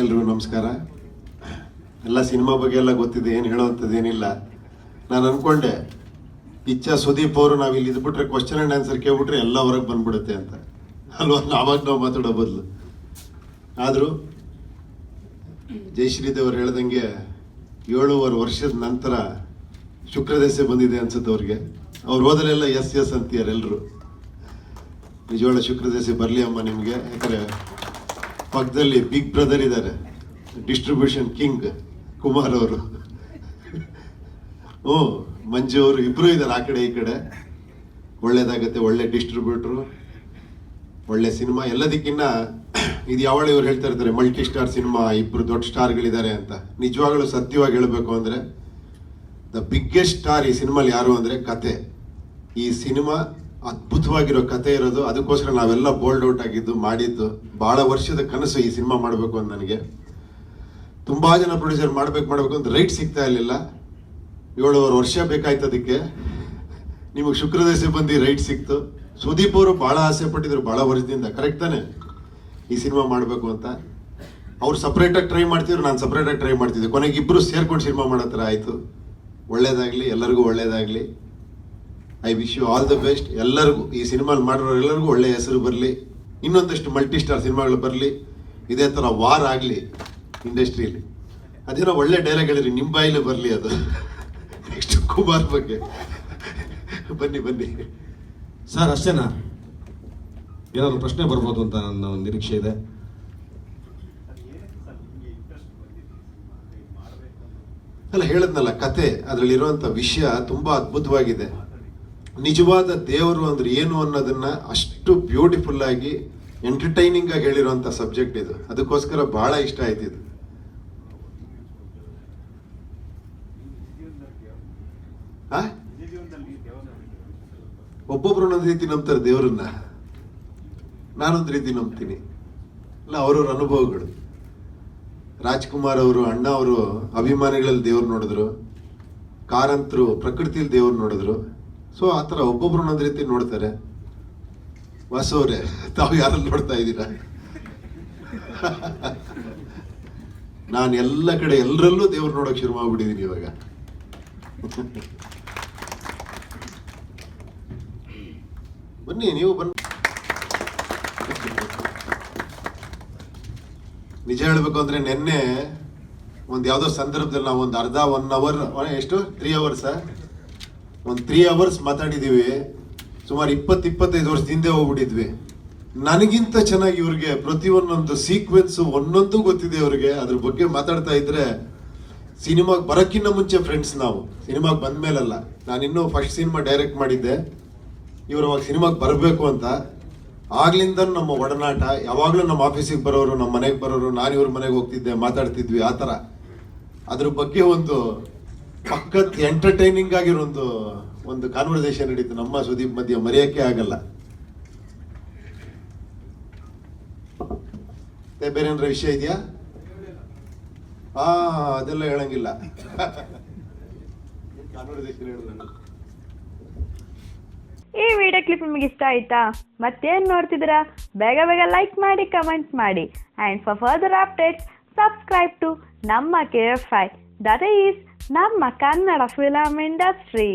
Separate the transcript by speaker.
Speaker 1: ಎಲ್ರಿಗೂ ನಮಸ್ಕಾರ. ಎಲ್ಲ ಸಿನಿಮಾ ಬಗ್ಗೆ ಎಲ್ಲ ಗೊತ್ತಿದೆ, ಏನು ಹೇಳೋವಂಥದ್ದು ಏನಿಲ್ಲ. ನಾನು ಅಂದ್ಕೊಂಡೆ ಇಚ್ಛಾ ಸುದೀಪ್ ಅವರು ನಾವು ಇಲ್ಲಿ ಇದ್ಬಿಟ್ರೆ ಕ್ವಶನ್ ಆ್ಯಂಡ್ ಆನ್ಸರ್ ಕೇಳ್ಬಿಟ್ರೆ ಎಲ್ಲ ಹೊರಗೆ ಬಂದ್ಬಿಡುತ್ತೆ ಅಂತ ಅಲ್ವಾ, ಆವಾಗ ನಾವು ಮಾತಾಡೋ ಬದಲು. ಆದರೂ ಜಯಶ್ರೀದೇವರು ಹೇಳ್ದಂಗೆ 7.5 ವರ್ಷದ ನಂತರ ಶುಕ್ರದಶೆ ಬಂದಿದೆ ಅನ್ಸುತ್ತೆ ಅವ್ರಿಗೆ. ಅವ್ರು ಓದಲೆಲ್ಲ ಎಸ್ ಎಸ್ ಅಂತೀಯಾರ ಎಲ್ಲರೂ. ನಿಜವಾಳ ಶುಕ್ರದಶೆ ಬರಲಿ ಅಮ್ಮ ನಿಮಗೆ. ಯಾಕಂದರೆ ಪಕ್ಕದಲ್ಲಿ ಬಿಗ್ ಬ್ರದರ್ ಇದ್ದಾರೆ, ಡಿಸ್ಟ್ರಿಬ್ಯೂಷನ್ ಕಿಂಗ್ ಕುಮಾರ್ ಅವರು, ಮಂಜು ಅವರು, ಇಬ್ಬರು ಇದ್ದಾರೆ ಆ ಕಡೆ ಈ ಕಡೆ. ಒಳ್ಳೇದಾಗತ್ತೆ, ಒಳ್ಳೆ ಡಿಸ್ಟ್ರಿಬ್ಯೂಟ್ರು, ಒಳ್ಳೆ ಸಿನಿಮಾ. ಎಲ್ಲದಕ್ಕಿನ್ನ ಇದು ಯಾವಾಗ ಇವ್ರು ಹೇಳ್ತಾ ಇರ್ತಾರೆ ಮಲ್ಟಿ ಸ್ಟಾರ್ ಸಿನಿಮಾ, ಇಬ್ಬರು ದೊಡ್ಡ ಸ್ಟಾರ್ಗಳಿದ್ದಾರೆ ಅಂತ. ನಿಜವಾಗ್ಲೂ ಸತ್ಯವಾಗಿ ಹೇಳಬೇಕು ಅಂದರೆ ದ ಬಿಗ್ಗೆಸ್ಟ್ ಸ್ಟಾರ್ ಈ ಸಿನಿಮಾಲಿ ಯಾರು ಅಂದರೆ ಕತೆ. ಈ ಸಿನಿಮಾ ಅದ್ಭುತವಾಗಿರೋ ಕತೆ ಇರೋದು, ಅದಕ್ಕೋಸ್ಕರ ನಾವೆಲ್ಲ ಬೋಲ್ಡ್ ಔಟ್ ಆಗಿದ್ದು ಮಾಡಿದ್ದು. ಭಾಳ ವರ್ಷದ ಕನಸು ಈ ಸಿನಿಮಾ ಮಾಡಬೇಕು ಅಂತ ನನಗೆ. ತುಂಬ ಜನ ಪ್ರೊಡ್ಯೂಸರ್ ಮಾಡಬೇಕು ಅಂತ ರೈಟ್ ಸಿಗ್ತಾ ಇರಲಿಲ್ಲ. 7.5 ವರ್ಷ ಬೇಕಾಯ್ತು ಅದಕ್ಕೆ. ನಿಮಗೆ ಶುಕ್ರದಶೆ ಬಂದು ರೈಟ್ ಸಿಕ್ತು. ಸುದೀಪ್ ಅವರು ಭಾಳ ಆಸೆ ಪಟ್ಟಿದ್ರು ಭಾಳ ವರ್ಷದಿಂದ, ಕರೆಕ್ಟ್ ತಾನೆ, ಈ ಸಿನಿಮಾ ಮಾಡಬೇಕು ಅಂತ. ಅವ್ರು ಸಪ್ರೇಟಾಗಿ ಟ್ರೈ ಮಾಡ್ತಿದ್ರು, ನಾನು ಸಪ್ರೇಟಾಗಿ ಟ್ರೈ ಮಾಡ್ತಿದ್ದೆ. ಕೊನೆಗೆ ಇಬ್ಬರು ಸೇರ್ಕೊಂಡು ಸಿನಿಮಾ ಮಾಡೋ ಥರ ಆಯಿತು. ಒಳ್ಳೇದಾಗಲಿ, ಎಲ್ಲರಿಗೂ ಒಳ್ಳೇದಾಗಲಿ. I wish you all the best. ಎಲ್ಲರಿಗೂ ಈ ಸಿನಿಮಾ ಮಾಡಿರೋರೆಲ್ಲರಿಗೂ ಒಳ್ಳೆ ಹೆಸರು ಬರಲಿ, ಇನ್ನೊಂದಷ್ಟು ಮಲ್ಟಿ ಸ್ಟಾರ್ ಸಿನಿಮಾಗಳು ಬರಲಿ, ಇದೇ ಥರ ವಾರ್ ಆಗಲಿ ಇಂಡಸ್ಟ್ರಿಯಲ್ಲಿ. ಅದೇನೋ ಒಳ್ಳೆ ಡೈಲಾಗ್ ಹೇಳಿರಿ, ನಿಮ್ಮ ಬಾಯಿಲೆ ಬರಲಿ ಅದು. ನೆಕ್ಸ್ಟ್ ಕುಮಾರ್ ಬಗ್ಗೆ ಬನ್ನಿ ಬನ್ನಿ
Speaker 2: ಸರ್. ಅಷ್ಟೇನಾ, ಏನಾದರೂ ಪ್ರಶ್ನೆ ಬರ್ಬೋದು ಅಂತ ನನ್ನ ಒಂದು ನಿರೀಕ್ಷೆ ಇದೆ.
Speaker 1: ಅಲ್ಲ, ಹೇಳಿದ್ನಲ್ಲ, ಕತೆ, ಅದರಲ್ಲಿರುವಂಥ ವಿಷಯ ತುಂಬ ಅದ್ಭುತವಾಗಿದೆ. ನಿಜವಾದ ದೇವರು ಅಂದ್ರೆ ಏನು ಅನ್ನೋದನ್ನ ಅಷ್ಟು ಬ್ಯೂಟಿಫುಲ್ ಆಗಿ ಎಂಟರ್ಟೈನಿಂಗ್ ಆಗಿ ಹೇಳಿರುವಂಥ ಸಬ್ಜೆಕ್ಟ್ ಇದು. ಅದಕ್ಕೋಸ್ಕರ ಬಹಳ ಇಷ್ಟ ಆಯ್ತು ಇದು. ಒಬ್ಬೊಬ್ರು ಒಂದೊಂದು ರೀತಿ ನಂಬ್ತಾರೆ ದೇವ್ರನ್ನ, ನಾನೊಂದು ರೀತಿ ನಂಬ್ತೀನಿ. ಅಲ್ಲ, ಅವ್ರವ್ರ ಅನುಭವಗಳು. ರಾಜ್ಕುಮಾರ್ ಅವರು, ಅಣ್ಣ ಅವರು ಅಭಿಮಾನಿಗಳಲ್ಲಿ ದೇವ್ರು ನೋಡಿದ್ರು, ಕಾರಂತರು ಪ್ರಕೃತಿಯಲ್ಲಿ ದೇವ್ರು ನೋಡಿದ್ರು. ಸೊ ಆ ಥರ ಒಬ್ಬೊಬ್ರು ಒಂದೊಂದು ರೀತಿ ನೋಡ್ತಾರೆ. ವಾಸವ್ರೆ, ತಾವು ಯಾರಲ್ಲಿ ನೋಡ್ತಾ ಇದ್ದೀರಾ? ನಾನು ಎಲ್ಲ ಕಡೆ ಎಲ್ಲರಲ್ಲೂ ದೇವ್ರು ನೋಡೋಕೆ ಶುರು ಮಾಡ್ಬಿಟ್ಟಿದ್ದೀನಿ ಇವಾಗ. ಬನ್ನಿ, ನೀವು ಬನ್ನಿ. ನಿಜ ಹೇಳ್ಬೇಕು ಅಂದ್ರೆ ನಿನ್ನೆ ಒಂದು ಯಾವುದೋ ಸಂದರ್ಭದಲ್ಲಿ ನಾವು ಒಂದು ಅರ್ಧ 1 ಅವರ್, ಎಷ್ಟು 3 ಅವರ್ಸ್, ಒಂದು 3 ಅವರ್ಸ್ ಮಾತಾಡಿದ್ದೀವಿ. ಸುಮಾರು 20-25 ವರ್ಷದ ಹಿಂದೆ ಹೋಗ್ಬಿಟ್ಟಿದ್ವಿ. ನನಗಿಂತ ಚೆನ್ನಾಗಿ ಇವ್ರಿಗೆ ಪ್ರತಿಯೊಂದೊಂದು ಸೀಕ್ವೆನ್ಸ್ ಒಂದೊಂದು ಗೊತ್ತಿದೆ ಅವ್ರಿಗೆ. ಅದ್ರ ಬಗ್ಗೆ ಮಾತಾಡ್ತಾ ಇದ್ರೆ ಸಿನಿಮಾಗೆ ಬರೋಕ್ಕಿಂತ ಮುಂಚೆ ಫ್ರೆಂಡ್ಸ್ ನಾವು, ಸಿನಿಮಾಗೆ ಬಂದ್ಮೇಲಲ್ಲ. ನಾನಿನ್ನೂ ಫಸ್ಟ್ ಸಿನಿಮಾ ಡೈರೆಕ್ಟ್ ಮಾಡಿದ್ದೆ, ಇವರು ಅವಾಗ ಸಿನಿಮಾಗೆ ಬರಬೇಕು ಅಂತ. ಆಗ್ಲಿಂದ ನಮ್ಮ ಒಡನಾಟ, ಯಾವಾಗಲೂ ನಮ್ಮ ಆಫೀಸಿಗೆ ಬರೋರು, ನಮ್ಮ ಮನೆಗೆ ಬರೋರು, ನಾನು ಇವ್ರ ಮನೆಗೆ ಹೋಗ್ತಿದ್ದೆ, ಮಾತಾಡ್ತಿದ್ವಿ ಆ ಥರ. ಅದ್ರ ಬಗ್ಗೆ ಒಂದು ಪಕ್ಕದ ಎಂಟರ್ಟೈನಿಂಗ್ ಆಗಿರೋ ಒಂದು ಕಾನ್ವರ್ಸೇಷನ್ ನಡೀತು ನಮ್ಮ ಸುದೀಪ್ ಮಧ್ಯೆ, ಮರೆಯೋಕ್ಕೆ ಆಗಲ್ಲ. ಬೇರೆ ಏನಾರ ವಿಷಯ ಇದೆಯಾ? ಅದೆಲ್ಲ ಹೇಳಂಗಿಲ್ಲ. ಕಾನ್ವರ್ಸೇಷನ್ ಹೇಳಿದ್ರು.
Speaker 3: ಈ ವಿಡಿಯೋ ಕ್ಲಿಪ್ ನಿಮಗೆ ಇಷ್ಟ ಆಯ್ತಾ? ಮತ್ತೇನು ನೋಡ್ತಿದ್ದೀರಾ? ಬೇಗ ಬೇಗ ಲೈಕ್ ಮಾಡಿ, ಕಮೆಂಟ್ ಮಾಡಿ. And for further updates subscribe to ನಮ್ಮ KFI, ದಟ್ ಈಸ್ ನಮ್ಮ ಕನ್ನಡ ಫಿಲಮ್ ಇಂಡಸ್ಟ್ರಿ.